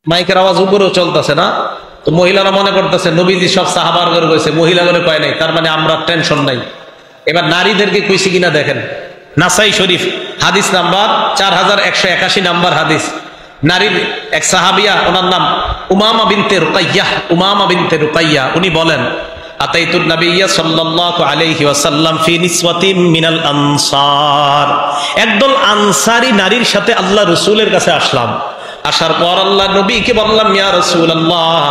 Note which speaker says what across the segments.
Speaker 1: মাইকের আওয়াজ উপরেও চলতেছে না, তো মহিলারা মনে করতেছে নবীজি সব সাহাবার ঘরে গেছে, মহিলা ঘরে কয় নাই, তার মানে আমরা টেনশন নাই। এবার নারীদেরকে কইছি কিনা দেখেন, নাসাই শরীফ হাদিস নাম্বার 4181 নাম্বার হাদিস। নারীর এক সাহাবিয়া, ওনার নাম উমামা বিনতে রুকাইয়া, উমামা বিনতে রুকাইয়া, উনি বলেন আতাইতুন নবিয়্যা সাল্লাল্লাহু আলাইহি ওয়াসাল্লাম ফি নিসওয়াতিন মিনাল আনসার, একদল আনসারী নারীর সাথে আল্লাহ রাসূলের কাছে আসলাম। আসার পর আল্লাহ নবীকে বললাম, ইয়া রাসূলুল্লাহ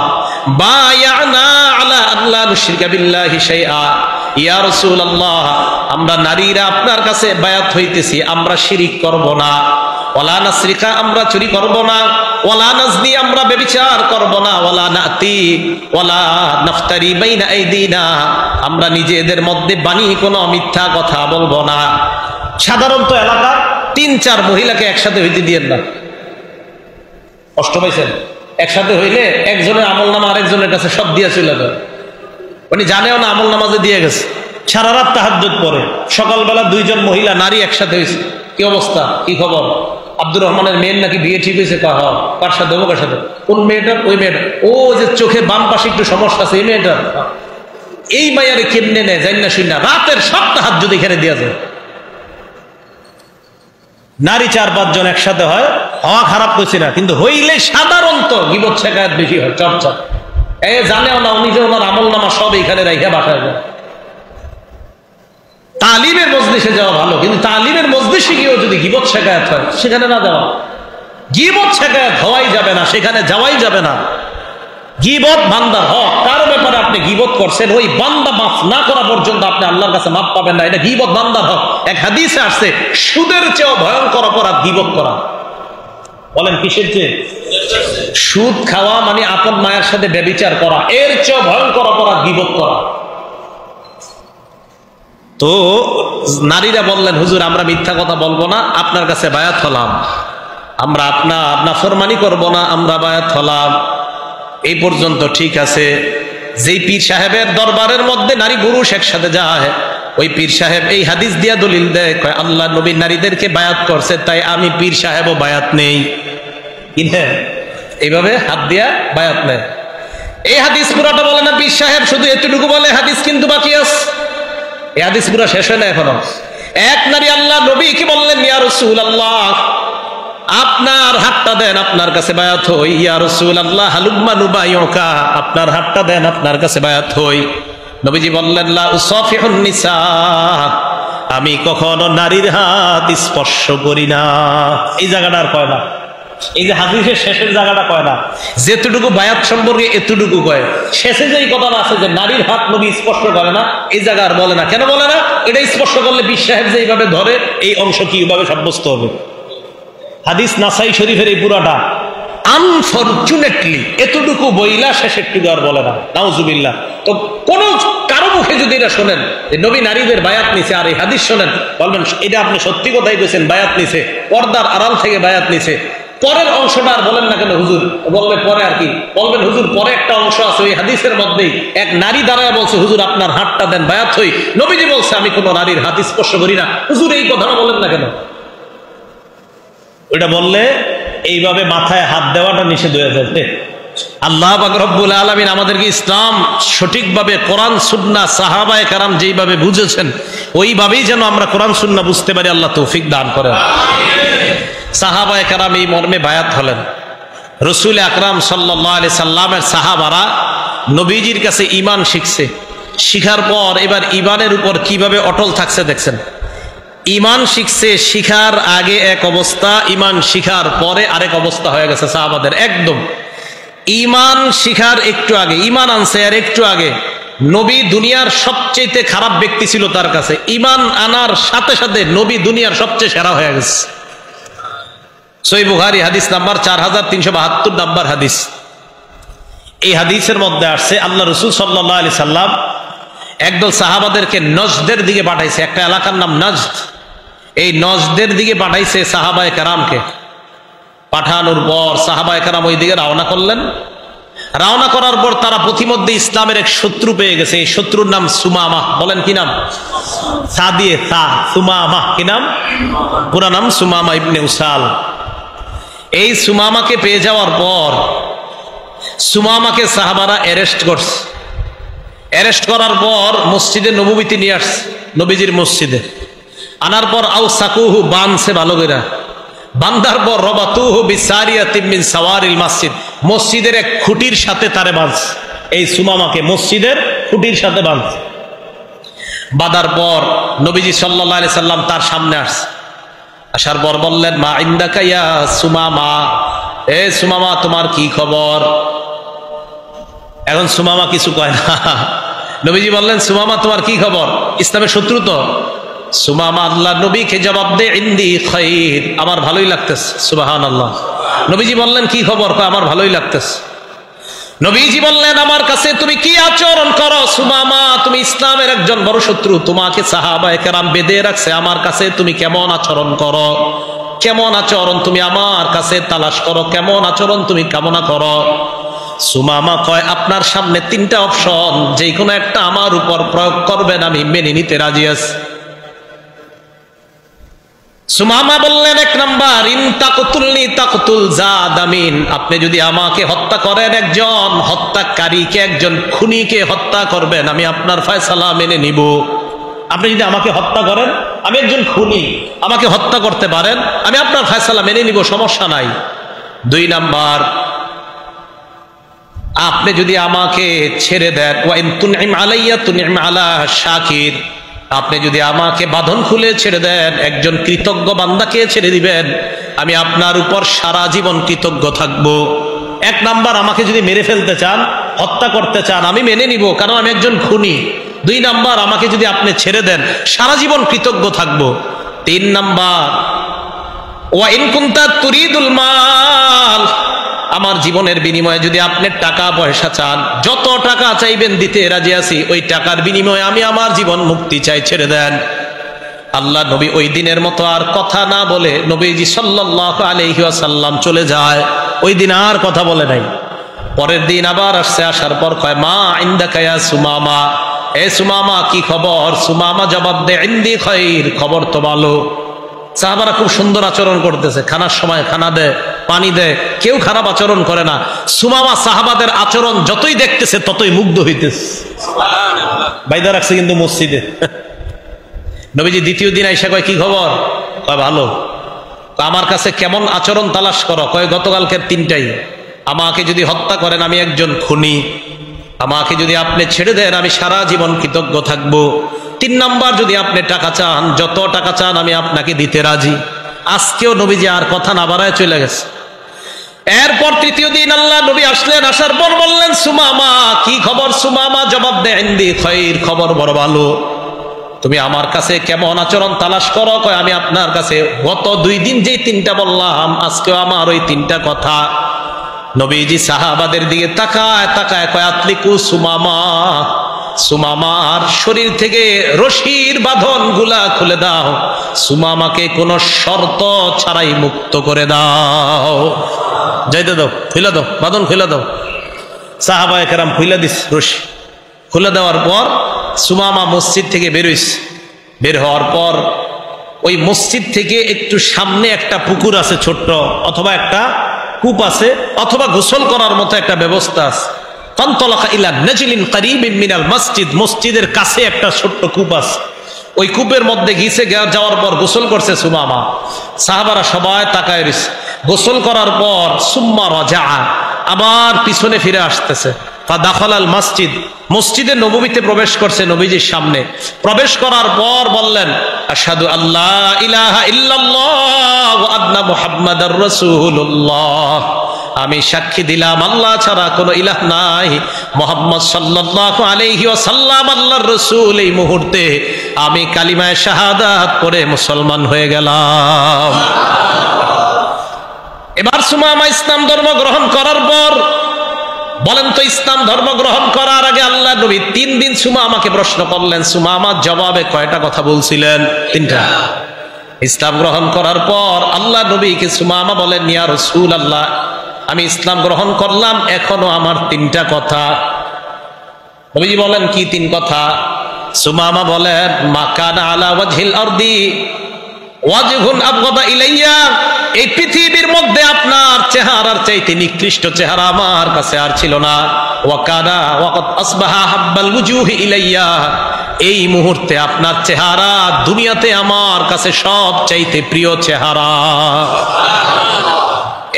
Speaker 1: বায়ানা আলা আল্লা নুশরিকা বিল্লাহি শাইআ, ইয়া রাসূলুল্লাহ আমরা নারীরা আপনার কাছে বায়াত হইতেছি, আমরা শিরিক করব না, ওয়ালা নাসরিকা আমরা চুরি করব না, ওয়ালা নাজনি আমরা ব্যভিচার করব না, ওয়ালা নাতি ওয়ালা নাফতারি বাইনা আইদিনা আমরা নিজেদের মধ্যে বানিয়ে কোনো মিথ্যা কথা বলবো না। সাধারণত এলাকা 3-4 মহিলাকে একসাথে হইতে দিয়েন না, কষ্ট পাইছেন? একসাথে হইলে একজনের আমলনামা আরেকজনের কাছে সব দিয়ে চলে যায়, উনি জানেও না আমল নামাজে দিয়ে গেছে। সারা রাত তাহাজ্জুদ পড়ে, সকালবেলা 2 জন মহিলা নারী একসাথে হয়েছে, কি অবস্থা, কি খবর? আব্দুর রহমানের মেয়ের নাকি বিয়ে ঠিক হয়েছে, কার সাথে? অমুকের সাথে। কোন মেয়েটার? ওই মেয়েটা। ও যে চোখে বাম পাশে একটু সমস্যা আছে, এই মেয়েটার। এই মায়ারে কেমনে নেয় জানি না, শুনি না, রাতের সব তাহাজ্জুদ এখানে দেওয়া যায়। নারী 4-5 জন একসাথে হয়, হওয়া খারাপ করছি না, কিন্তু হইলে সাধারণত গীবত শেখায়ত বেশি হয়, চর্চা। জানেও না উনি যে ওনার আমল নামা সব এখানে রাইখা বাসায় যায়। তালিমের মজলিসে যাওয়া ভালো, কিন্তু তালিমের মজলিসে গিয়েও যদি গীবত শেখায়ত হয় সেখানে না যাওয়া। গীবত শেখায়ত হওয়াই যাবে না, সেখানে যাওয়াই যাবে না। গীবত বান্দার হক, কারো ব্যাপারে আপনি গীবত করছেন, ওই বান্দা মাফ না করা পর্যন্ত আপনি আল্লাহর কাছে মাফ পাবেন না, এটা গীবত বান্দার হক। এক হাদিসে আসছে সুদের চেয়েও ভয়ঙ্কর অপরাধ গীবত করা। বলেন কিসের চেয়ে? সুদ খাওয়া মানে আপন মায়ের সাথে ব্যভিচার করা, এর চেয়েও ভয়ঙ্কর অপরাধ গীবত করা। তো নারীরা বললেন, হুজুর আমরা মিথ্যা কথা বলবো না, আপনার কাছে বায়াত হলাম, আমরা আপনার নাফরমানি করব না, আমরা বায়াত হলাম। এই পর্যন্ত ঠিক আছে। যেই পীর সাহেবের দরবারের মধ্যে নারী পুরুষ একসাথে যায়, ওই পীর সাহেব এই হাদিস দিয়া দলিল দেয়, কয় আল্লাহ নবী নারীদেরকে বায়াত করছে, তাই আমি পীর সাহেবও বায়াত নেই। এইভাবে হাত দিয়া বায়াত নেয়। এই হাদিস পুরাটা বলে না পীর সাহেব, শুধু এতটুকু বলে, হাদিস কিন্তু বাকি আছে। এই হাদিস পুরা শেষ হয় না এখনো। এক নারী আল্লাহ নবী কি বললেন, ইয়া রাসূলুল্লাহ আপনার হাতটা দেন, আপনার কাছে বায়াত হই। ইয়া রাসূলুল্লাহ হালুম্মা নুবাইয়ুকা, আপনার হাতটা দেন, আপনার কাছে বায়াত হই। নবীজি বললেন, লা উসাফিহুন নিসা, আমি কখনো নারীর হাত স্পর্শ করি না। এই জায়গাটা আর কয় না, এই যে হাদিসের শেষের জায়গাটা কয় না, যেতটুকু বায়াত সম্পর্কে এতটুকু কয়। শেষে যে কথাটা আছে যে নারীর হাত নবী স্পর্শ করে না, এই জায়গা আর বলে না। কেন বলে না? এটা স্পর্শ করলে পীর সাহেব যে এইভাবে ধরে, এই অংশ কিভাবে সাব্যস্ত হবে? হাদিস নাসাই শরীফের এই পুরাটা। আনফরচুনেটলি এতটুকু বইলা শেষেরটুকু আর বলে না, নাউজুবিল্লাহ। তো কোন কারো মুখে যদি এটা শোনেন যে নবী নারীদের বায়াত নিছে, আর এই হাদিস শোনেন, বলবেন এটা আপনি সত্যি কথাই বলছেন, বায়াত নিছে, পর্দার আড়াল থেকে বায়াত নিছে। পরের অংশটা আর বলেন না কেন হুজুর? বলবে পরে আর কি বলবেন, হুজুর পরে একটা অংশ আছে ওই হাদিসের মধ্যেই, এক নারী দাঁড়ায় বলছে, হুজুর আপনার হাতটা দেন, বায়াত হই। নবীজি বলছে আমি কোনো নারীর হাত স্পর্শ করি না। হুজুর এই কথাটা বলেন না কেন? ওইটা বললে এইভাবে মাথায় হাত দেওয়াটা নিষেধ হয়ে যাবে। আল্লাহ পাক রব্বুল আলামিন আমাদেরকে ইসলাম সঠিকভাবে কোরআন সুন্নাহ সাহাবায়ে কেরাম যেইভাবে বুঝেছেন, ওইভাবেই যেন আমরা কোরআন সুন্নাহ বুঝতে পারি। আল্লাহ তৌফিক দান করেন। সাহাবায়ে কেরাম এই মর্মে বায়াত হলেন। রাসূল আকরাম সাল্লাল্লাহু আলাইহি সাল্লামের সাহাবারা নবীজির কাছে ঈমান শিখছে। শিখার পর এবার ঈমানের উপর কিভাবে অটল থাকছে দেখছেন। ঈমান শিখছে, শিখার আগে এক অবস্থা, ঈমান শিখার পরে আরেক অবস্থা হয়ে গেছে সাহাবাদের। একদম ঈমান শিখার একটু আগে, ঈমান আনছে আর একটু আগে নবী দুনিয়ার সবচেয়ে খারাপ ব্যক্তি ছিল তার কাছে। ঈমান আনার সাথে সাথে নবী দুনিয়ার সবচেয়ে সেরা হয়ে গেছে। সহিহ বুখারী হাদিস নাম্বার 4372 নাম্বার হাদিস। এই হাদিসের মধ্যে আসছে আল্লাহ রাসূল সাল্লাল্লাহু আলাইহি সাল্লাম একদল সাহাবাদেরকে নজদের দিকে পাঠাইছে। একটা এলাকার নাম নজদ। এই নজদের দিকে পাঠাইছে সাহাবায়ে কেরামকে। পাঠানোর পর সাহাবায়ে কেরাম ওই দিকে রওনা করলেন। রওনা করার পর তারা প্রতিমধ্যে ইসলামের এক শত্রু পেয়ে গেছে। এই শত্রুর নাম সুমামা। বলেন কি নাম? সাদিয়ে সা সুমামা। কি নাম? পুরা নাম সুমামা ইবনে উসাল। এই সুমামাকে পেয়ে যাওয়ার পর সুমামাকে সাহাবারা অ্যারেস্ট করছে। অ্যারেস্ট করার পর মসজিদে নববীতে নিয়ে আসছে, নবীজির মসজিদে আনার পর আও সাকুহু বানছে ভালো করে, বান্ধার পর রবাতুহু বিসারিয়াতিন মিন সাওয়ারিল মসজিদ, মসজিদের এক খুঁটির সাথে তারে বাঁধছে। এই সুমামাকে মসজিদের খুঁটির সাথে বাঁধছে। বাঁধার পর নবীজি সাল্লাল্লাহু আলাইহি সাল্লাম তার সামনে আসছে। আসার পর বললেন, মা ইনদাকা ইয়া সুমামা, এ সুমামা তোমার কি খবর? এখন সুমামা কিছু কয় না। নবীজি বললেন, সুমামা তোমার কি খবর? ইসলামের শত্রু তো। সুমামা আল্লাহ নবীকে জবাব দে, ইন্দি খাইর, আমার ভালোই লাগতেছে। সুবহানাল্লাহ। নবীজি বললেন, কি খবর? কয় আমার ভালোই লাগতেছে। নবীজি বললেন, আমার কাছে তুমি কি আচরণ করো? সুমামা তুমি ইসলামের একজন বড় শত্রু, তোমাকে সাহাবায়ে কেরাম বেঁধে রাখছে, আমার কাছে তুমি কেমন আচরণ করো? কেমন আচরণ তুমি আমার কাছে তালাশ করো? কেমন আচরণ তুমি কামনা করো? সুমামা কয়, আপনার সামনে তিনটা অপশন, যে কোনো একটা আমার উপর প্রয়োগ করবেন, আমি মেনে নিতে রাজি আছি। সুমামা বললেন, এক নাম্বার, ইন তাকতুলনি তাকতুল জাদামিন, আপনি যদি আমাকে হত্যা করেন, একজন হত্যাকারীকে, একজন খুনিকে হত্যা করবেন, আমি আপনার ফয়সালা মেনে নিব। আপনি যদি আমাকে হত্যা করেন, আমি একজন খুনি, আমাকে হত্যা করতে পারেন, আমি আপনার ফয়সালা মেনে নিব, সমস্যা নাই। দুই নাম্বার, আপনি যদি আমাকে ছেড়ে দেন, ওয়া ইন তুনইম আলাইয়া তুনইম আলা শাকির, আপনি যদি আমাকে বাঁধন খুলে ছেড়ে দেন, একজন কৃতজ্ঞ বান্দাকে ছেড়ে দিবেন, আমি আপনার উপর সারা জীবন কৃতজ্ঞ থাকব। এক নাম্বার, আমাকে যদি মেরে ফেলতে চান, হত্যা করতে চান, আমি মেনে নিব, কারণ আমি একজন খুনি। দুই নাম্বার, আমাকে যদি আপনি ছেড়ে দেন, সারা জীবন কৃতজ্ঞ থাকব। তিন নাম্বার, ওয়া ইন কুনতা তুরিদুল মাল, আমার জীবনের বিনিময়ে যদি আপনি টাকা পয়সা চান, যত টাকা চাইবেন দিতে রাজি আছি, ওই টাকার বিনিময়ে আমি আমার জীবন মুক্তি চাই, ছেড়ে দেন। আল্লাহ নবী ওই দিনের মতো আর কথা না বলে নবীজি সাল্লাল্লাহু আলাইহি ওয়াসাল্লাম চলে যায়। ওই দিন আর কথা বলে নাই। পরের দিন আবার আসছে, আসার পর কয়, মা ইনদাকা ইয়া সুমামা, এ সুমামা কি খবর? সুমামা জবাব দে, ইনদি খাইর, খবর তো ভালো। সাহাবারা খুব সুন্দর আচরণ করতেছে, খানার সময় খানা দেয়, পানি দেয়, কেউ খারাপ আচরণ করে না। সুমামা সাহাবাদের আচরণ যতই দেখতেছে ততই মুগ্ধ হইতেছে। বাইদা রাখছে কিন্তু মসজিদে। নবীজি দ্বিতীয় দিন আইসা কয়, কি খবর? কয় ভালো। আমার কাছে কেমন আচরণ তালাশ করো? কয় গতকালকের তিনটাই। আমাকে যদি হত্যা করেন, আমি একজন খুনি, আমাকে যদি আপনি ছেড়ে দেন, আমি সারা জীবন কৃতজ্ঞ থাকবো। তিন নাম্বার, যদি আপনি টাকা চান, যত টাকা চান আমি আপনাকে দিতে রাজি। আজকেও নবীজি আর কথা না বাড়ায় চলে গেছে। এরপর তৃতীয় দিন আল্লাহ নবী আসলেন। আসার পর বললেন, সুমামা কি খবর? সুমামা জবাব দেয়, ইনদি খাইর, খবর বড় ভালো। তুমি আমার কাছে কেমন আচরণ তালাশ করো? কয় আমি আপনার কাছে গত 2 দিন যেই তিনটা বললাম, আজকেও আমার ওই তিনটা কথা। নবীজি সাহাবাদের দিকে তাকায় তাকায় কয়, আতলিকু সুমামা, সুমামার শরীর থেকে রশির বাঁধন গুলা খুলে দাও, সুমামাকে কোনো শর্ত ছাড়াই মুক্ত করে দাও। যাইতে দাও, খুলে দাও, বাঁধন খুলে দাও। সাহাবায়ে কেরাম খুলে দিস রশি। খুলে দেওয়ার পর সুমামা মসজিদ থেকে বেরোইস। বের হওয়ার পর ওই মসজিদ থেকে একটু সামনে একটা পুকুর আছে ছোট্ট, অথবা একটা কূপ আছে, অথবা গোসল করার মতো একটা ব্যবস্থা আছে। ফান্তলাকা ইলা নাজলিন কারীবিন মিনাল মসজিদ, মসজিদের কাছে একটা ছোট্ট কূপ আছে। ওই কূপের মধ্যে গিয়ে যাওয়ার পর গোসল করছে সুমামা। সাহাবারা সবাই তাকায় রয়েছে। গোসল করার পর সুম্মা রাজা, আবার পিছনে ফিরে আসতেছে। ফাদাখালাল মসজিদ, মসজিদে নববীতে প্রবেশ করছে নবীজির সামনে। প্রবেশ করার পর বললেন, আশহাদু আল্লা ইলাহা ইল্লাল্লাহ ওয়া আন্না মুহাম্মাদার রাসূলুল্লাহ, আমি সাক্ষী দিলাম আল্লাহ ছাড়া কোনো ইলাহ নাই, মুহাম্মদ সাল্লাল্লাহু আলাইহি ওয়াসাল্লাম আল্লাহর রাসূল। এই মুহূর্তে আমি কালিমায়ে শাহাদাত পড়ে মুসলমান হয়ে গেলাম। এবার সুমামা ইসলাম ধর্ম গ্রহণ করার পর, বলেন তো ইসলাম ধর্ম গ্রহণ করার আগে আল্লাহ নবী 3 দিন সুমামাকে প্রশ্ন করলেন। সুমামার জবাবে কয়টা কথা বলছিলেন? 3টা। ইসলাম গ্রহণ করার পর আল্লাহ নবীকে সুমামা বলেন, ইয়া রাসূলুল্লাহ, আমি ইসলাম গ্রহণ করলাম, এখনো আমার 3টা কথা। নবীজি বলেন, কি 3 কথা? সুমামা বলেন, মা কানা আলা ওয়াজহিল আরদি ওয়াজহুন আবগাদা ইলাইয়া, এই পৃথিবীর মধ্যে আপনার চেহারার চাইতে নিকৃষ্ট চেহারা আমার কাছে আর ছিল না। ওয়াকানা ওয়াকাদ আসবাহা হাব্বাল ওয়ুজুহি ইলাইয়া, এই মুহূর্তে আপনার চেহারা দুনিয়াতে আমার কাছে সব চাইতে প্রিয় চেহারা।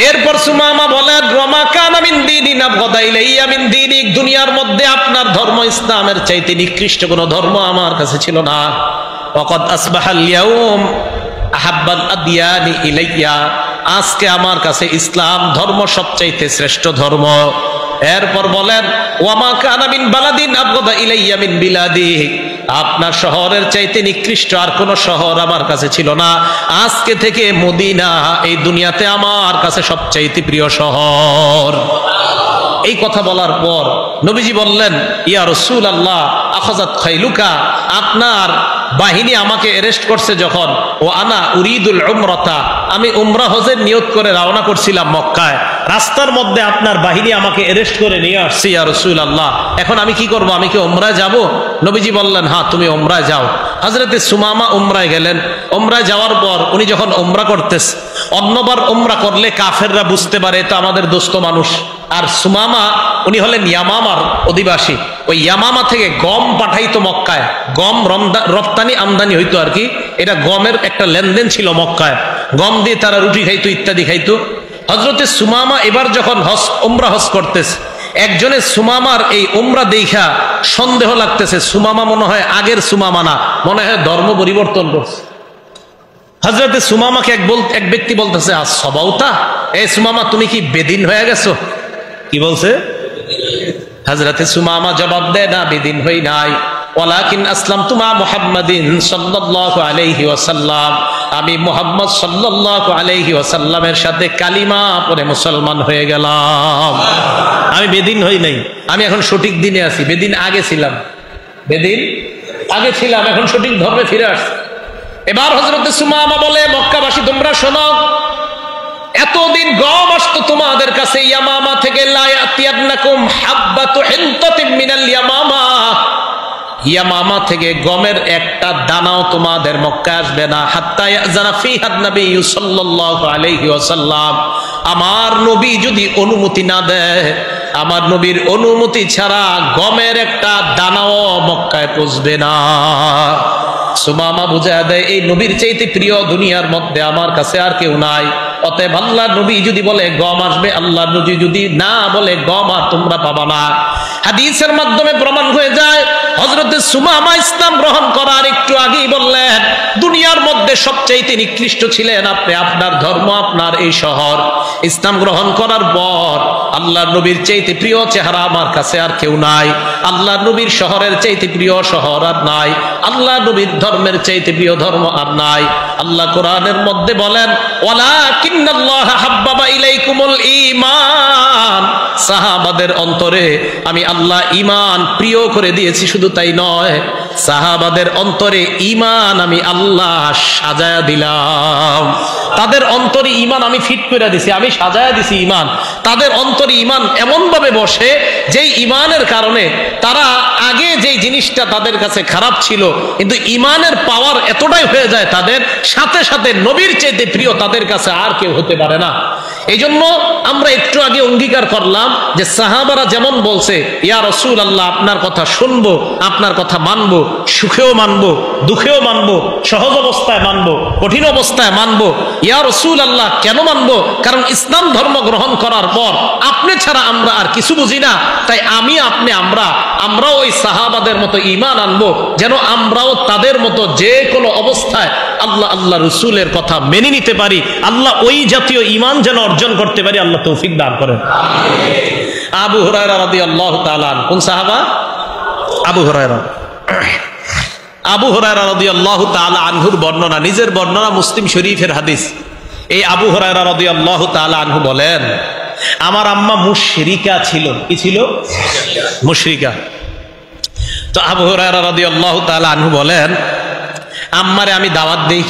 Speaker 1: এরপর সুমামা বলেন ওয়ামা কানা মিন দীনিন আবগাদা ইলাইয়া মিন দীনিক, দুনিয়ার মধ্যে আপনার ধর্ম ইসলামের চাইতে নিকৃষ্ট কোনো ধর্ম আমার কাছে ছিল না। ওয়াকাদ আসবাহাল ইয়াউম আহাব্বাল আদিয়ানি ইলাইয়া, আজকে আমার কাছে ইসলাম ধর্ম সবচাইতে শ্রেষ্ঠ ধর্ম। এরপর বলেন ওয়ামা কানা মিন বালাদিন আবগাদা ইলাইয়া মিন বিলাদি, আপনার শহরের চাইতে নিকৃষ্ট আর কোন শহর আমার কাছে ছিল না। আজকে থেকে মদিনা এই দুনিয়াতে আমার কাছে সবচাইতে প্রিয় শহর। এই কথা বলার পর নবীজি বললেন ইয়া রাসূলুল্লাহ আখাযাত খাইলুকা, আপনার বাহিনী আমাকে অ্যারেস্ট করছে যখন, ও আনা উরিদুল উমরাতা, আমি উমরা হজের নিয়ত করে রওনা করছিলাম মক্কায়, রাস্তার মধ্যে আপনার বাহিনী আমাকে অ্যারেস্ট করে নিয়ে আসছে ইয়া রাসূলুল্লাহ, এখন আমি কি করব, আমি কি উমরায় যাব? নবীজি বললেন হ্যাঁ তুমি উমরায় যাও। হযরতে সুমামা উমরায় গেলেন। উমরায় যাওয়ার পর উনি যখন উমরা করতেস, অন্যবার উমরা করলে কাফেররা বুঝতে পারে তো আমাদের দোস্ত মানুষ, আর সুমামা উনি হলেন ইয়ামামার অধিবাসী। ওই ইয়ামামা থেকে গম পাঠাইতো মক্কায়, গম রপ্তানি আমদানি হইতো আর কি, এটা গমের একটা লেনদেন ছিল মক্কায়, গম দিয়ে তারা রুটি খাইতো ইত্যাদি খাইতো। হযরতে সুমামা এবার যখন উমরা হজ করতেছে, একজনের সুমামার এই উমরা দেখা সন্দেহ লাগতেছে, সুমামা মনে হয় আগের সুমামা না, মনে হয় ধর্ম পরিবর্তন করছে। হযরতে সুমামাকে এক ব্যক্তি বলতেছে আসবাউতা, এই সুমামা তুমি কি বেদিন হয়ে গেছো? কি বলছে? হযরতে সুমামা জবাব দেয় না বেদিন হই নাই, ওয়ালাকিন আসলামতু মা মুহাম্মাদিন সাল্লাল্লাহু আলাইহি ওয়াসাল্লাম, আমি মুহাম্মদ সাল্লাল্লাহু আলাইহি ওয়াসাল্লামের সাথে কালিমা পড়ে মুসলমান হয়ে গেলাম। আমি বেদিন হই নাই, আমি এখন সঠিক দিনে আছি, বেদিন আগে ছিলাম, বেদিন আগে ছিলাম, এখন সঠিক ধর্মে ফিরে আসছি। এবার হযরতে সুমামা বলে মক্কাবাসী তোমরা শোনো, এতদিন গম আসতো তোমাদের কাছে ইয়ামামা থেকে, লা ইয়াতিয়ান্নাকুম হাব্বাতু হিনতাতিন মিনাল ইয়ামামা, ইয়ামামা থেকে গমের একটা দানাও তোমাদের মক্কায় আসবে না, হাত্তা ইয়াযানা ফিহা নবী সাল্লাল্লাহু আলাইহি ওয়াসাল্লাম, আমার নবী যদি অনুমতি না দেয়, আমার নবীর অনুমতি ছাড়া গমের একটা দানাও মক্কায় পৌঁছবে না। সুমামা বুঝা দেয় এই নবীর চাইতে প্রিয় দুনিয়ার মধ্যে আমার কাছে আর কেউ নাই। অতএব আল্লাহ নবী যদি বলে গম আসবে, আল্লাহ নবী যদি না বলে গম আর তোমরা পাবা না। হাদিসের মাধ্যমে প্রমাণ হয়ে যায় হযরতে সুমামা ইসলাম গ্রহণ করার একটু আগেই বললেন দুনিয়ার মধ্যে সবচাইতে নিকৃষ্ট ছিলেন আপনি, আপনার ধর্ম, আপনার এই শহর। ইসলাম গ্রহণ করার পর আল্লাহ নবীর চাইতে প্রিয় চেহারা আমার কাছে আর কেউ নাই, আল্লাহ নবীর শহরের চাইতে প্রিয় শহর আর নাই, আল্লাহ নবীর ধর্মের চাইতে প্রিয় ধর্ম আর নাই। আল্লাহ কোরআনের মধ্যে বলেন ওয়ালাকিন্নাল্লাহা হাব্বাবা ইলাইকুমুল ঈমান, সাহাবাদের অন্তরে আমি আল্লাহ ঈমান প্রিয় করে দিয়েছি। শুধু তাই নয়, সাহাবাদের অন্তরে ঈমান আমি আল্লাহ সাজায়া দিলাম, তাদের অন্তরে ঈমান আমি ফিট করে দিছি, আমি সাজায়া দিছি ঈমান। তাদের অন্তরে ঈমান এমন ভাবে বসে যেই ঈমানের কারণে তারা আগে যেই জিনিসটা তাদের কাছে খারাপ ছিল, কিন্তু ঈমানের পাওয়ার এতটাই হয়ে যায় তাদের, সাথে সাথে নবীর চাইতে প্রিয় তাদের কাছে আর কেউ হতে পারে না। এই জন্য আমরা একটু আগে অঙ্গীকার করলাম যে সাহাবারা যেমন বলছে ইয়া রাসূলুল্লাহ আপনার কথা শুনবো, আপনার কথা মানবো, সুখেও মানবো, দুঃখেও মানবো, সহজ অবস্থায় মানবো, কঠিন অবস্থায় মানবো। ইয়া রাসূলুল্লাহ কেন মানবো? কারণ ইসলাম ধর্ম গ্রহণ করার পর আপনি ছাড়া আমরা আর কিছু বুঝি না, তাই আমি আপনি আমরাও ওই সাহাবাদের মতো ঈমান আনবো, যেন আমরাও তাদের মতো যে কোনো অবস্থায় আল্লাহ রসুলের কথা মেনে নিতে পারি, আল্লাহ ওই জাতীয় ঈমান যেন অর্জন করতে পারি, আল্লাহ তৌফিক দান করেন। আবু হুরায়রা রাদিয়াল্লাহু তাআলা আনহু, কোন সাহাবা? আবু হুরায়রা। আবু হুরায়রা রাদিয়াল্লাহু তাআলা আনহুর বর্ণনা, নিজের বর্ণনা, মুসলিম শরীফের হাদিস। এই আবু হুরায়রা রাদিয়াল্লাহু তাআলা আনহু বলেন আমার আম্মা মুশরিকা ছিল। কি ছিল? মুশরিকা। তো আবু হুরায়রা রাদিয়াল্লাহু তাআলা আনহু বলেন আম্মারে আমি দাওয়াত দেই,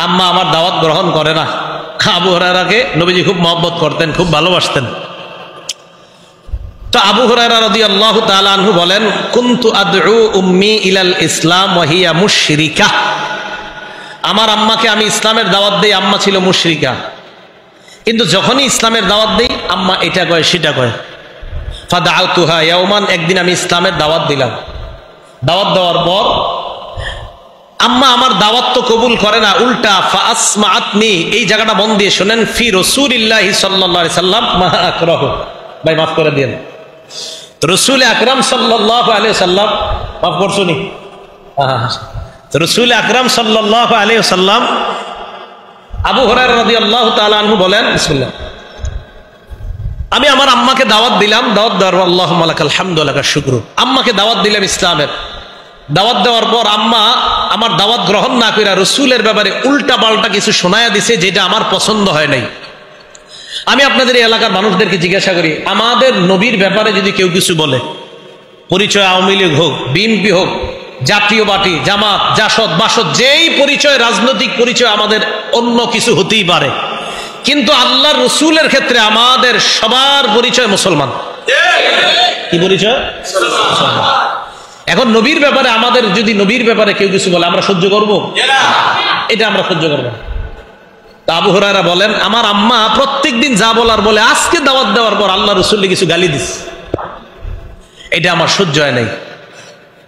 Speaker 1: আম্মা আমার দাওয়াত গ্রহণ করে না। আবু হুরায়রাকে নবীজি খুব মহব্বত করতেন, খুব ভালোবাসতেন। তো আবু হুরায়রা রাদিয়াল্লাহু তাআলা আনহু বলেন কুনতু আদউ উম্মি ইলাল ইসলাম ওয়া হিয়া মুশরিকা, আমার আম্মাকে আমি ইসলামের দাওয়াত দেই, আম্মা ছিল মুশরিকা, কিন্তু যখনই ইসলামের দাওয়াত দেই আম্মা এটা কয় সেটা কয়। ফাদাউতুহা ইয়াওমান, একদিন আমি ইসলামের দাওয়াত দিলাম। দাওয়াত দেওয়ার পর আম্মা আমার দাওয়াত তো কবুল করে না, উল্টা ফাসমাআতনি, এই জায়গাটা মন দিয়ে শুনেন, ফি রাসূলিল্লাহি সাল্লাল্লাহু আলাইহি সাল্লাম মা আকরাহু, ভাই মাফ করে দেন, রাসূল আকরাম সাল্লাল্লাহু আলাইহি সাল্লাম, মাফ করছনি, রাসূল আকরাম সাল্লাল্লাহু আলাইহি সাল্লাম, আবু হুরায়রা রাদিয়াল্লাহু তাআলা আনহু বলেন, বিসমিল্লাহ, আমি আমার আম্মাকে দাওয়াত দিলাম, দাওয়াত দেওয়ার পর আল্লাহুম্মা লাকাল হামদু ওয়া লাকাশ শুকরু, আম্মাকে দাওয়াত দিলাম ইসলামের। দাওয়াত দেওয়ার পর আম্মা আমার দাওয়াত গ্রহণ না করে রাসূলের ব্যাপারে উল্টা পাল্টা কিছু শোনায়া দিছে, যেটা আমার পছন্দ হয় নাই। আমি আপনাদের এই এলাকার মানুষদেরকে জিজ্ঞাসা করি, আমাদের নবীর ব্যাপারে যদি কেউ কিছু বলে, পরিচয় আওয়ামী লীগ হোক, বিএনপি হোক, জাতীয় পার্টি, জামাত, জাসদ, বাসদ, যেই পরিচয়, রাজনৈতিক পরিচয় আমাদের অন্য কিছু হতেই পারে, কিন্তু আল্লাহর রসুলের ক্ষেত্রে আমাদের সবার পরিচয় মুসলমান। কি পরিচয়? এখন নবীর ব্যাপারে আমাদের যদি নবীর ব্যাপারে কেউ কিছু বলে আমরা সহ্য করব? এটা আমরা সহ্য করব না। আবু হুরায়রা বলেন, আমার আম্মা প্রত্যেকদিন যা বলার বলে, আজকে দাওয়াত দেওয়ার পর আল্লাহ রসুলকে কিছু গালি দিস, এটা আমার সহ্য হয় নাই।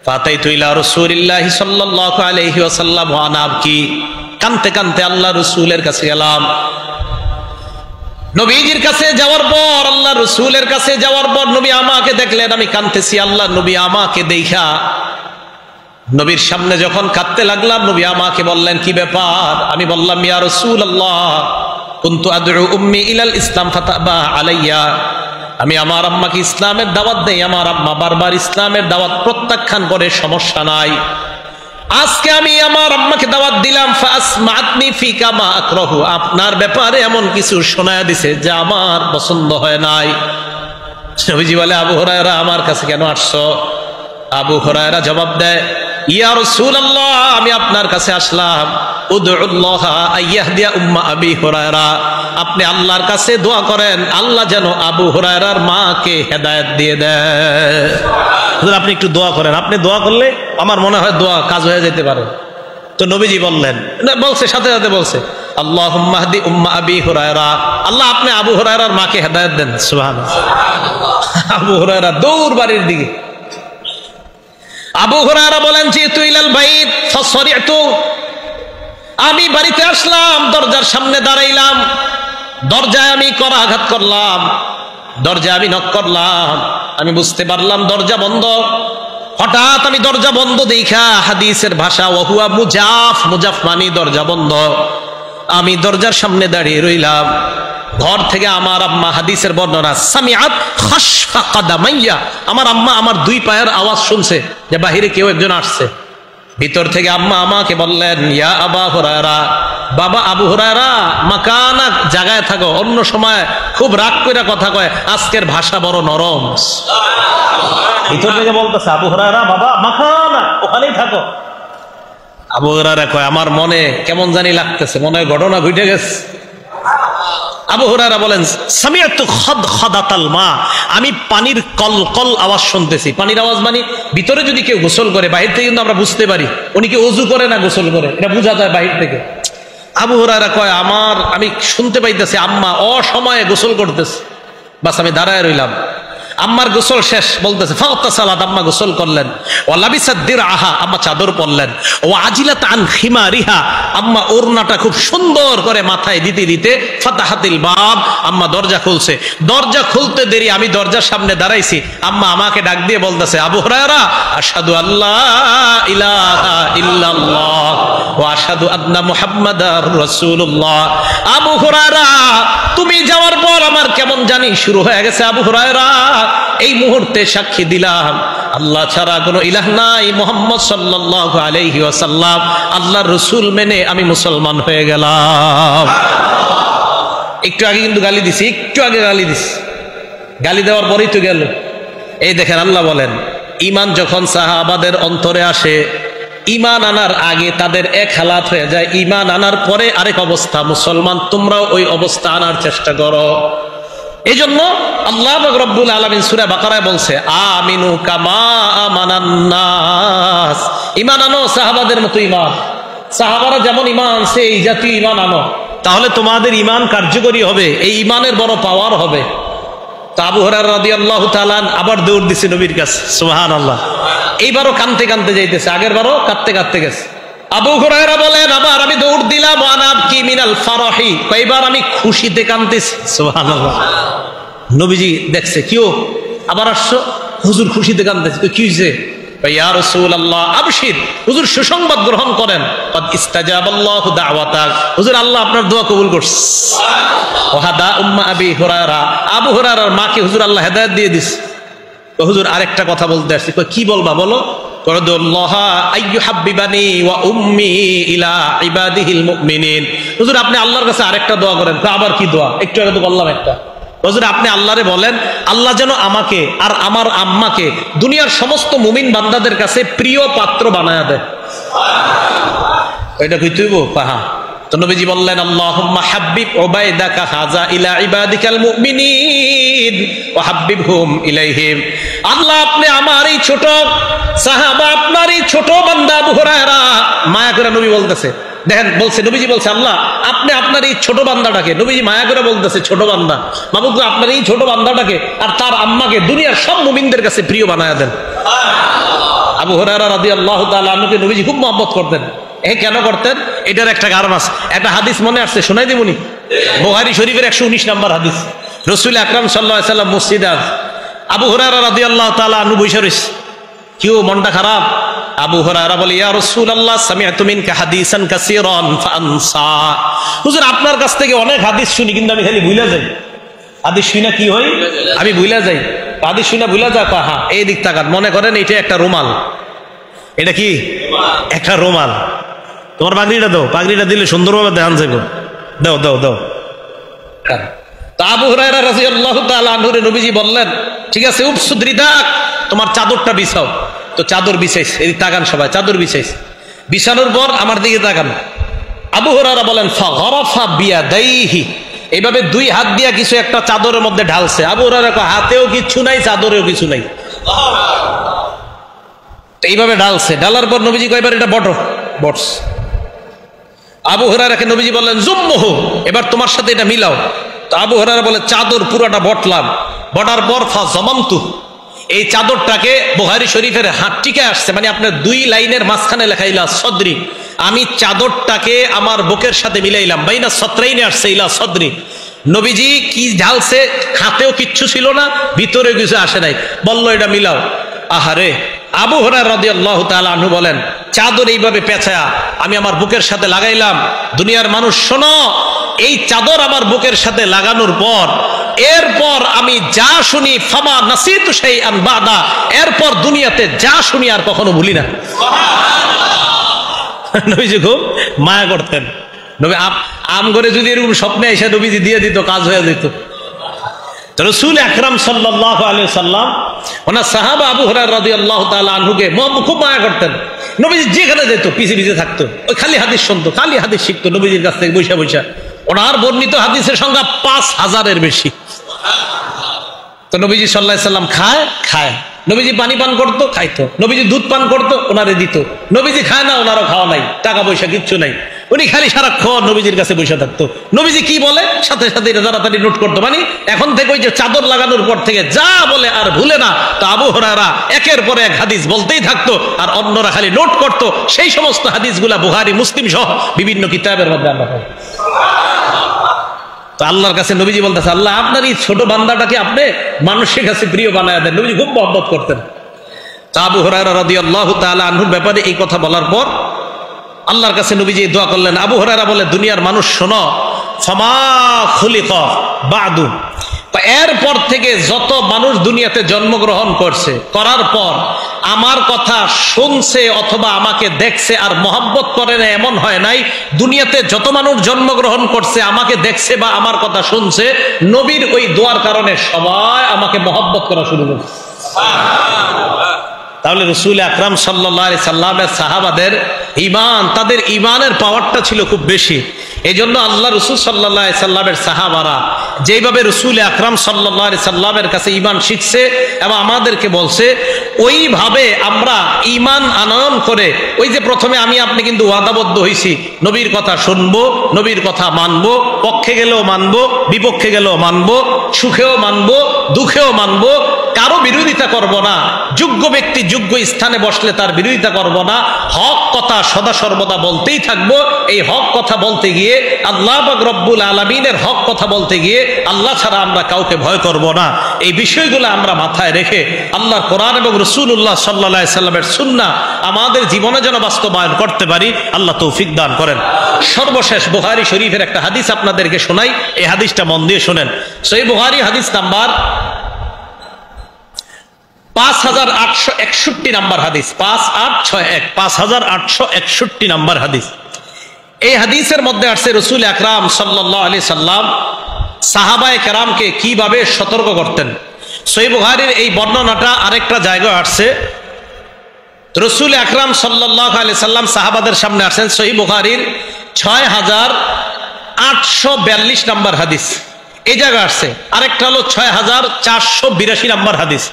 Speaker 1: ফাতাইতু ইলা রাসূলিল্লাহি সাল্লাল্লাহু আলাইহি ওয়াসাল্লাম ওয়া আনা আবকি, কানতে কানতে আল্লাহ রসুলের কাছে গেলাম। নবীজির কাছে যাওয়ার পর, আল্লাহ রসুলের কাছে যাওয়ার পর নবী আমাকে দেখলেন আমি কাঁদতেছি, আল্লাহ নবী আমাকে দেখা নবীর সামনে যখন কাঁদতে লাগলাম, নবী আমাকে বললেন কি ব্যাপার? আমি বললাম, ইয়া রাসূলুল্লাহ কুনতু আদউ উম্মি ইলাল ইসলাম ফাতাবা আলাইয়া, আমি আমার আম্মাকে ইসলামের দাওয়াত দেই, আমার আম্মা বারবার ইসলামের দাওয়াত প্রত্যাখ্যান করে, সমস্যা নাই। আজকে আমি আমার আম্মাকে দাওয়াত দিলাম, ফাসমাআতনি ফিকা মা আকরাহু, আপনার ব্যাপারে এমন কিছু শোনায়া দিছে যা আমার পছন্দ হয় নাই। নবীজি বলে, আবু হুরায়রা আমার কাছে কেন আসছো? আবু হুরায়রা জবাব দেয়, ইয়া রাসূলুল্লাহ, আমি আপনার কাছে আসলাম, উদউল্লাহ আইয়াহদিয়া উম্মা আবি হুরায়রা, আপনি আল্লাহর কাছে দোয়া করেন আল্লাহ যেন আবু হুরায়রার মাকে হেদায়েত দিয়ে দেয়। আপনি একটু দোয়া করেন, আপনি দোয়া করলে আমার মনে হয় দোয়া কাজ হয়ে যেতে পারে। তো নবীজি বললেন, বলছে সাথে সাথে বলছে, আল্লাহুম্মা হদি উম্মা আবি হুরায়রা, আল্লাহ আপনি আবু হুরায়রার মাকে হেদায়েত দেন। সুবহানাল্লাহ। আবু হুরায়রা দৌড় বাড়ির দিকে। আবু হুরায়রা বলেন, জিতু ইলাল বাইত ফাসরি'তু, আমি বাড়িতে আসলাম, দরজার সামনে দাঁড়াইলাম, দরজায় আমি করাঘাত করলাম, দরজায় আমি নক করলাম, আমি বুঝতে পারলাম দরজা বন্ধ। হঠাৎ আমি দরজা বন্ধ দেখা, হাদিসের ভাষা ওহুয়া মুজাফ, মুজাফ মানে দরজা বন্ধ, আমি দরজার সামনে দাঁড়িয়ে রইলাম। ঘর থেকে আমার আম্মা, হাদিসের বর্ণনা, সামিআত খাশফা কাদামাইয়া, আমার আম্মা আমার দুই পায়ের আওয়াজ শুনছে যে বাহিরে কেউ একজন আসছে। ভিতর থেকে আম্মা আমাকে বললেন, ইয়া আবা হুরায়রা, বাবা আবু হুরায়রা, মাকানা, জায়গায় থাকো। অন্য সময় খুব রাগ করে কথা কয়, আজকের ভাষা বড় নরম। ভিতর থেকে বলতেছে, আবু হুরায়রা বাবা মাকানা, ওখানেই থাকো। আবু হুরায়রা কয়, আমার মনে কেমন জানি লাগতেছে, মনে হয় ঘটনা ঘটে গেছে। আবু হুরায়রা বলেন, সামিআতু খাদখাদাতাল মা, আমি পানির কলকল আওয়াজ শুনতেছি। পানির আওয়াজ মানে ভিতরে যদি কেউ গোসল করে, বাহির থেকে কিন্তু আমরা বুঝতে পারি উনি কি ওযু করে না গোসল করে, এটা বোঝা যায় বাহির থেকে। আবু হুরায়রা কয়, আমি শুনতে পাইতেছি আম্মা অসময়ে গোসল করতেছে। বাস আমি দাঁড়ায় রইলাম। আম্মার গোসল শেষ, বলতেছে ফাগতাসালাত, আম্মা গোসল করলেন। ওয়া লাবিসাত দিরআহা, আম্মা চাদর পরলেন। ওয়া আজিলাত আন খিমারিহা, আম্মা ওড়নাটা খুব সুন্দর করে মাথায় দিতে দিতে, ফাতাহাতিল বাব, আম্মা দরজা খুলছে। দরজা খুলতে দেরি, আমি দরজার সামনে দাঁড়াইছি। আম্মা আমাকে ডাক দিয়ে বলতেছে, আবু হুরায়রা, আশহাদু আল্লা ইলাহা ইল্লাল্লাহ ওয়া আশহাদু আন্না মুহাম্মাদার রাসূলুল্লাহ। আবু হুরায়রা, তুমি যাওয়ার পর আমার কেমন জানি শুরু হয়ে গেছে। আবু হুরায়রা, এই মুহূর্তে সাক্ষী দিলাম আল্লাহ ছাড়া কোনো ইলাহ নাই, মুহাম্মদ সাল্লাল্লাহু আলাইহি ওয়াসাল্লাম আল্লাহর রাসূল মেনে আমি মুসলমান হয়ে গেলাম। একটু আগে কিন্তু গালি দিছি, একটু আগে গালি দিছি, গালি দেওয়ার পরেই তো গেল। এই দেখেন আল্লাহ বলেন, ঈমান যখন সাহাবাদের অন্তরে আসে, ঈমান আনার আগে তাদের এক হালাত হয়ে যায়, ঈমান আনার পরে আরেক অবস্থা। মুসলমান তোমরাও ওই অবস্থা আনার চেষ্টা করো। এই জন্য আল্লাহ রব্বুল আলামিন সূরা বাকারায় বলছে, আমিনু কামা আমানান নাস, ঈমান আনো সাহাবাদের মতো ঈমান। সাহাবারা যেমন ঈমান আনছে এই জাতীয় ঈমান আনো, তাহলে তোমাদের ঈমান কার্যকরী হবে, এই ঈমানের বড় পাওয়ার হবে। তো আবু হুরায়রা রাদিয়াল্লাহু তাআলা আবার দৌড় দিছে নবীর কাছে, সুবহানাল্লাহ। এইবারও কাঁদতে কাঁদতে যাইতেছে, আগের বারও কাঁদতে কাঁদতে গেছে। আবু হুরায়রা বলেন আবার আমি দৌড় দিলাম, ওয়ানা আবকি মিনাল ফারাহি, কয়বার আমি খুশিতে কাঁদতেছি, সুবহানাল্লাহ। নবীজি দেখছে, কিও আবার আসছো, হুজুর খুশিতে কাঁদতেছে, কি হয়েছে? ইয়া রাসূলুল্লাহ আবশির, হুজুর সুসংবাদ গ্রহণ করেন, ক্বাদ ইস্তাজাবাল্লাহু দাওয়াতাক, হুজুর আল্লাহ আপনার দোয়া কবুল করছে। ওয়াহাদা উম্মা আবি হুরায়রা, আবু হুরায়রার মাকে হুজুর আল্লাহ হেদায়েত দিয়ে দিছে। তো হুজুর আরেকটা কথা বলতে আসছি, কি বলবা বলো? করদুল্লাহ আইয়ুহাব্বিবানি ওয়া উম্মি ইলা ইবাদিহিল মুমিনিন, হুজুর আপনি আল্লাহর কাছে আরেকটা দোয়া করেন। আবার কি দোয়া? একটু আগে তো বললাম একটা। হুজুর আপনি আল্লাহরে বলেন আল্লাহ যেন আমাকে আর আমার আম্মাকে দুনিয়ার সমস্ত মুমিন বান্দাদের কাছে প্রিয় পাত্র বানায়া দেয়। এটা কই তুইব পাহা। তো নবীজি বললেন আল্লাহুম্মা হাব্বিব উবাইদাকা হাযা ইলা ইবাদিকাল মুমিনিন ওয়া হাব্বিবহুম ইলাইহিম। আল্লাহ আপনি আমার এই ছোট সাহাবা, আপনার এই ছোট বান্দা আবু হুরায়রা, মায়া করে নবী বলতেছে, দেখেন বলছে, নবীজি বলছে আল্লাহ আপনি আপনার এই ছোট বান্দাটাকে, নবীজি মায়া করে বলতেছে ছোট বান্দা, মাবুদ আপনার এই ছোট বান্দাটাকে আর তার আম্মাকে দুনিয়ার সব মুমিনদের কাছে প্রিয় বানায়া দেন। আবু হুরায়রা রাদিয়াল্লাহু তাআলা আনহুকে নবীজি খুব মহব্বত করতেন। কেন করতেন? এটার একটা কারণ আছে। একটা হাদিস মনে আসছে, শোনাই দিবনি? বুখারী শরীফের 119 নম্বর হাদিস। রাসূল আকরাম সাল্লাল্লাহু আলাইহি ওয়াসাল্লাম মসজিদে আবু হুরায়রা রাদিয়াল্লাহু তাআলা আনহু বসে রইছে। কিও মনটা খারাপ? আবু হুরায়রা বলে ইয়া রাসূলুল্লাহ সামি'তু মিনকা হাদিসান কাসীরান ফাআনসা, হুজুর আপনার কাছ থেকে অনেক হাদিস শুনি কিন্তু আমি খালি ভুলে যাই। হাদিস শুনে কি হই? আমি ভুলে যাই। হাদিস শুনে ভুলে যা, হ্যাঁ এই দিক তাকান, মনে করেন এটা একটা রুমাল। এটা কি? একটা রুমাল। তোমার পাগড়িটা দাও, পাগড়িটা দিলে সুন্দরভাবে দেখান যাবে। দাও দাও দাও। তো আবু হুরায়রা রাদিয়াল্লাহু তাআলা আনহু নবীজি বললেন ঠিক আছে উপসুদ রিদাক, তোমার চাদরটা বিছাও। তো চাদর বিছাইছে, এই তাকান সবাই, চাদর বিছাইছে। বিছানোর পর আমার দিকে তাকান। আবু হুরায়রা বলেন ফাগরাফা বিয়াদাইহি, এইভাবে দুই হাত দিয়া কিছু একটা চাদরের মধ্যে ঢালছে। আবু হুরায়রা কয় হাতেও কিছু নাই, চাদরেও কিছু নাই, এইভাবে ঢালছে। ঢালার পর নবীজি কয়বার এটা বটো, বটস। আবু হুরায়রাকে নবীজি বললেন জুম্মুহু, এবার তোমার সাথে এটা মিলাও। তো আবু হুরায়রা বলে চাদর পুরাটা বটলাম। বটার পর ফা জামামতু, এই চাদরটাকে বুখারী শরীফের হাতটিকে আসছে, মানে আপনার দুই লাইনের মাঝখানে লেখা ইলা সদরি, আমি চাদরটাকে আমার বুকের সাথে মিলাইলাম। বাইনা সত্রাইনে আসছে ইলা সদরি। নবীজি কি ঢালছে? হাতেও কিচ্ছু ছিল না, ভিতরে কিছু আসে নাই, বলল এটা মিলাও। আহারে, আবু হুরায়রা রাদিয়াল্লাহু তাআলা আনহু বলেন চাদর এইভাবে পেঁচায়া আমি আমার বুকের সাথে লাগাইলাম। দুনিয়ার মানুষ শোনো, এই চাদর আমার বুকের সাথে লাগানোর পর এরপর আমি যা শুনি ফামা নাসিতু শাইআন বাদা, এরপর দুনিয়াতে যা শুনি আর কখনো ভুলি না। নবীজি খুব মায়া করতেন। নবী আম করে যদি এরকম স্বপ্নে এসে নবীজি দিয়ে দিত, কাজ হয়ে যেত। রাসূল আকরাম সাল্লাল্লাহু আলাইহি ওয়াসাল্লাম ওনার সাহাবা আবু হুরায়রা রাদিয়াল্লাহু তাআলা আনহুকে খুব মায়া করতেন। নবীজি যেখানে যেত পিছে পিছে থাকতো, ওই খালি হাদিস শুনতো, খালি হাদিস শিখতো নবীজির কাছ থেকে বৈশা বৈশা। ওনার বর্ণিত হাদিসের সংখ্যা 5000-এর বেশি। তো নবীজি সাল্লাল্লাহু আলাইহি ওয়াসাল্লাম খায়, নবীজি পানি পান করতো, খাইতো। নবীজি দুধ পান করতো, ওনারে দিত। নবীজি খায় না, ওনারও খাওয়া নাই, টাকা পয়সা কিচ্ছু নাই, উনি খালি সারাক্ষণ নবীজির কাছে বসে থাকতো। নবীজি কি বলে সাথে সাথে এটা তাড়াতাড়ি নোট করতো। মানে এখন থেকে ওই যে চাদর লাগানোর পর থেকে যা বলে আর ভুলে না। তো আবু হুরায়রা একের পর এক হাদিস বলতেই থাকতো, আর অন্যরা খালি নোট করতো। সেই সমস্ত হাদিসগুলা বুখারী, মুসলিম সহ বিভিন্ন কিতাবের মধ্যে আমরা পাই। তো আল্লাহর কাছে নবীজি বলতেছে আল্লাহ আপনার এই ছোট বান্দাটাকে আপনি মানুষের কাছে প্রিয় বানায় দেন। নবীজি খুব মহব্বত করতেন। তা আবু হুরায়রা রাদিয়াল্লাহু তাআলা আনহুর ব্যাপারে এই কথা বলার পর আল্লাহর কাছে নবীজি দোয়া করলেন। আবু হুরায়রা বলে দুনিয়ার মানুষ শোনো, ফামা খুলিকা বাদু, এরপর থেকে যত মানুষ দুনিয়াতে জন্মগ্রহণ করছে, করার পর আমার কথা শুনছে অথবা আমাকে দেখছে আর মহব্বত করে না এমন হয় নাই। দুনিয়াতে যত মানুষ জন্মগ্রহণ করছে, আমাকে দেখছে বা আমার কথা শুনছে, নবীর ওই দোয়ার কারণে সবাই আমাকে মহব্বত করা শুরু করছে। তাহলে রাসূল আকরাম সাল্লাল্লাহু আলাইহি সাল্লামের সাহাবাদের ঈমান, তাদের ঈমানের পাওয়ারটা ছিল খুব বেশি। এই জন্য আল্লাহ রাসূল সাল্লাল্লাহু আলাইহি সাল্লামের সাহাবারা যেইভাবে রাসূল আকরাম সাল্লাল্লাহু আলাইহি সাল্লামের কাছে ঈমান শিখছে এবং আমাদেরকে বলছে, ওইভাবে আমরা ঈমান আনয়ন করে, ওই যে প্রথমে আমি আপনি কিন্তু ওয়াদাবদ্ধ হইছি, নবীর কথা শুনবো, নবীর কথা মানবো, পক্ষে গেলেও মানবো, বিপক্ষে গেলেও মানবো, সুখেও মানবো, দুঃখেও মানবো, কারো বিরোধিতা করব না, যোগ্য ব্যক্তি যোগ্য স্থানে বসলে তার বিরোধিতা করব না, হক কথা সদা সর্বদা বলতেই থাকবো। এই হক কথা বলতে গিয়ে, আল্লাহ পাক রব্বুল আলামিনের হক কথা বলতে গিয়ে আল্লাহ ছাড়া আমরা কাউকে ভয় করব না। এই বিষয়গুলো আমরা মাথায় রেখে আল্লাহর কোরআন এবং রাসূলুল্লাহ সাল্লাল্লাহু আলাইহি সাল্লামের সুন্নাহ আমাদের জীবনে যেন বাস্তবায়ন করতে পারি, আল্লাহ তৌফিক দান করেন। সর্বশেষ বুখারী শরীফের একটা হাদিস আপনাদেরকে শোনাই, এই হাদিসটা মন দিয়ে শোনেন। সহিহ বুখারী হাদিস নাম্বার 5861 নাম্বার হাদিস, 5861 নাম্বার হাদিস। এই হাদিসের মধ্যে আসছে রাসূল আকরাম সাল্লাল্লাহু আলাইহি সাল্লাম সাহাবায়ে কেরামকে কিভাবে সতর্ক করতেন। সহিহ বুখারীর এই বর্ণনাটা আরেকটা জায়গায় আসছে, রাসূল আকরাম সাল্লাল্লাহু আলাইহি সাল্লাম সাহাবাদের সামনে আসেন। সহিহ বুখারীর 6842 নাম্বার হাদিস এই জায়গায় আসছে। আরেকটা হলো 6482 নাম্বার হাদিস।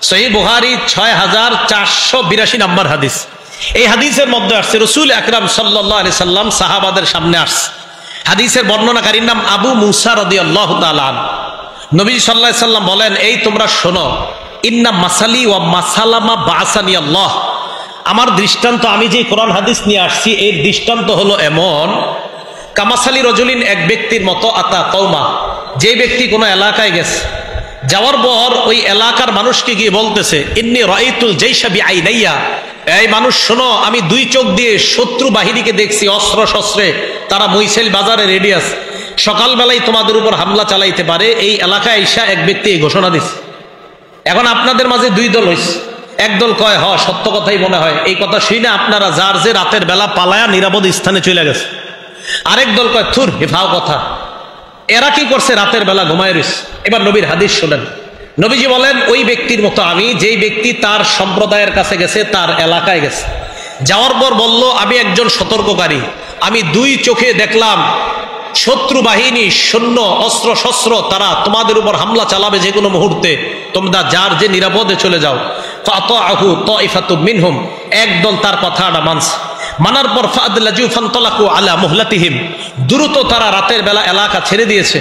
Speaker 1: সহিহ বুখারী 6482 নাম্বার হাদিস। এই হাদিসের মধ্যে আসছে রাসূল আকরাম সাল্লাল্লাহু আলাইহি সাল্লাম সাহাবাদের সামনে আসছে। হাদিসের বর্ণনাকারীর নাম আবু মুসা রাদিয়াল্লাহু তাআলা আনহু। নবী সাল্লাল্লাহু আলাইহি সাল্লাম বলেন, এই তোমরা শোনো, ইন্না মাসালি ওয়া মাসালামা বাসানি আল্লাহ, আমার দৃষ্টান্ত, আমি যে কোরআন হাদিস নিয়ে আসছি এর দৃষ্টান্ত হলো এমন, কামাসালি রজুলিন, এক ব্যক্তির মতো, আতা কওমা, যে ব্যক্তি কোনো এলাকায় গেছে, যাওয়ার পর ওই এলাকার মানুষকে গিয়ে বলতেছে, ইন্নী রাআইতুল জাইশা বিআইনাইয়া, এই মানুষ শোনো, আমি দুই চোখ দিয়ে শত্রু বাহিনীকে দেখছি, অস্ত্র শস্ত্রে তারা মইসেল বাজারে রেডি আছে, সকালবেলায় তোমাদের উপর হামলা চালাইতে পারে। এই এলাকায় আইসা এক ব্যক্তি এই ঘোষণা দিচ্ছে। এখন আপনাদের মাঝে দুই দল হইছে, একদল কয় সত্য কথাই মনে হয়, এই কথা শুনে আপনারা যার যে রাতের বেলা পালায়া নিরাপদ স্থানে চলে গেছে। আরেক দল কয় থুর হেফাও কথা। এরা কি করছে? রাতের বেলা ঘুমায় রইছে। এবার নবীর হাদিস শোনেন। নবীজি বলেন, ওই ব্যক্তির মতো আমি, যেই ব্যক্তি তার সম্প্রদায়ের কাছে গেছে, তার এলাকায় গেছে, যাওয়ার পর বলল, আমি একজন সতর্ককারী, আমি দুই চোখে দেখলাম শত্রু বাহিনী, সৈন্য, অস্ত্র শস্ত্র, তারা তোমাদের উপর হামলা চালাবে যে কোনো মুহূর্তে, তোমরা যার যে নিরাপদে চলে যাও। ফাতাআহু তাইফাতুম মিনহুম, একদল তার কথাটা মানছে। মানার পর ফাদলাজু ফানতালাকু আলা মুহলাতিহিম, দ্রুত তারা রাতের বেলা এলাকা ছেড়ে দিয়েছে।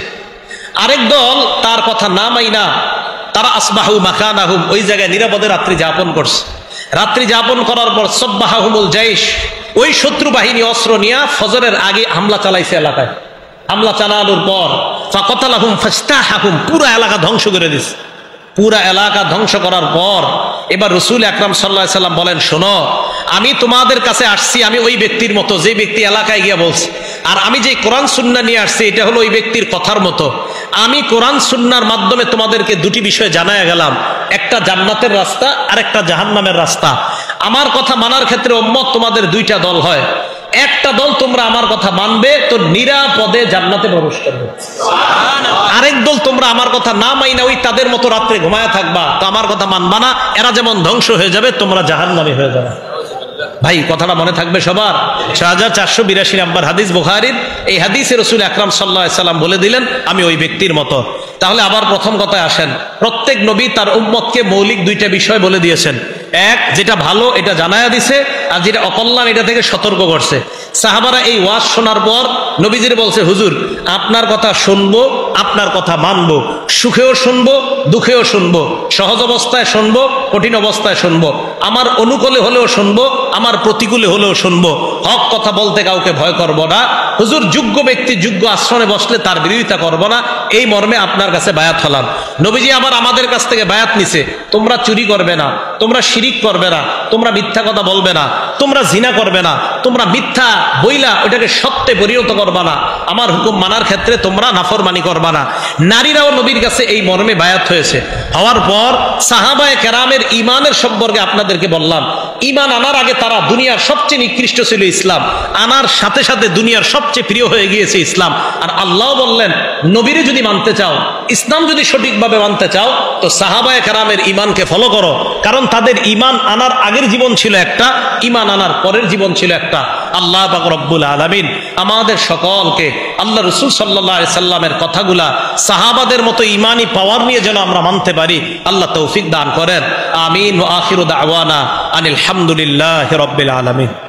Speaker 1: আরেক দল তার কথা না মাইনা তারা আসবাহু মাকানাহুম, ওই জায়গায় নিরাপদে রাত্রি যাপন করছে। রাত্রি যাপন করার পর সাব্বাহাহুমুল জাইশ, ওই শত্রু বাহিনী অস্ত্র নিয়ে ফজরের আগে হামলা চালাইছে এলাকায়। হামলা চালানোর পর ফাকাতালাহুম ফাস্তাহাহুম, পুরা এলাকা ধ্বংস করে দিছে। পুরা এলাকা ধ্বংস করার পর এবার রাসূল আকরাম সাল্লাল্লাহু আলাইহি সাল্লাম বলেন, শোনো, আমি তোমাদের কাছে আসছি, আমি ওই ব্যক্তির মতো যে ব্যক্তি এলাকায় গিয়ে বলছে, আর আমি যে কোরআন সুন্নাহ নিয়ে আসছি এটা হলো ওই ব্যক্তির কথার মতো। আমি কোরআন সুন্নাহর মাধ্যমে তোমাদেরকে দুটি বিষয় জানায়া গেলাম, একটা জান্নাতের রাস্তা আর একটা জাহান্নামের রাস্তা। আমার কথা মানার ক্ষেত্রে উম্মত তোমাদের দুইটা দল হয়, একটা দল তোমরা আমার কথা মানবে তো নিরাপদে জান্নাতে প্রবেশ করবে, আরেক দল তোমরা আমার কথা না মাইনা ওই তাদের মতো রাত্রে ঘুমায়া থাকবা, তো আমার কথা মানবা না, এরা যেমন ধ্বংস হয়ে যাবে তোমরা জাহান্নামী হয়ে যাবে। ভাই কথাটা মনে থাকবে সবার। 6482 নাম্বার হাদিস বুখারীর। এই হাদিসে রাসূল আকরাম সাল্লাল্লাহু আলাইহি সাল্লাম বলে দিলেন, আমি ওই ব্যক্তির মতো। তাহলে আবার প্রথম কথায় আসেন, প্রত্যেক নবী তার উম্মতকে মৌলিক দুইটা বিষয় বলে দিয়েছেন। এক, যেটা ভালো এটা জানায়া দিছে, আর যেটা অকল্যাণ এটা থেকে সতর্ক করছে। সাহাবারা এই ওয়াজ শোনার পর নবীজির বলছে, হুজুর আপনার কথা শুনবো, আপনার কথা মানবো, সুখেও শুনবো, দুঃখেও শুনবো, সহজ অবস্থায় শুনবো, কঠিন অবস্থায় শুনবো, আমার অনুকূলে হলেও শুনবো, আমার প্রতিকূলে হলেও শুনবো, হক কথা বলতে কাউকে ভয় করব না। হুজুর যোগ্য ব্যক্তি যোগ্য আশ্রমে বসলে তার বিরোধিতা করব না, এই মর্মে আপনার কাছে বায়াত হলাম। নবীজি আবার আমাদের কাছ থেকে বায়াত নিছে, তোমরা চুরি করবে না, তোমরা শিরিক করবে না, তোমরা মিথ্যা কথা বলবে না, তোমরা জিনা করবে না, তোমরা মিথ্যা বইলা ওটাকে সত্যে পরিণত করবা না, আমার হুকুম মানার ক্ষেত্রে তোমরা নাফরমানি করবা না। নারীরাও নবীর কাছে এই মর্মে বায়াত হয়েছে। হওয়ার পর সাহাবায়ে কেরামের ঈমানের সম্পর্কে আপনাদেরকে বললাম। ঈমান আনার আগে তারা দুনিয়ার সবচেয়ে নিকৃষ্ট ছিল ইসলাম, আনার সাথে সাথে দুনিয়ার সবচেয়ে প্রিয় হয়ে গিয়েছে ইসলাম। আর আল্লাহ বললেন, নবীরে যদি মানতে চাও, ইসলাম যদি সঠিকভাবে মানতে চাও, তো সাহাবায়ে কেরামের ঈমানকে ফলো করো, কারণ তাদের ঈমান আনার আগের জীবন ছিল একটা, ঈমান আনার পরের জীবন ছিল একটা। থাকা। আল্লাহ পাক রব্বুল আলামিন আমাদের সকলকে আল্লাহ রাসূল সাল্লাল্লাহু আলাইহি সাল্লামের কথাগুলা সাহাবাদের মতো ঈমানি পাওয়ার নিয়ে যেন আমরা মানতে পারি, আল্লাহ তৌফিক দান করেন। আমিন। ওয়া আখিরু দাওয়ানা আনিল হামদুলিল্লাহি রাব্বিল আলামিন।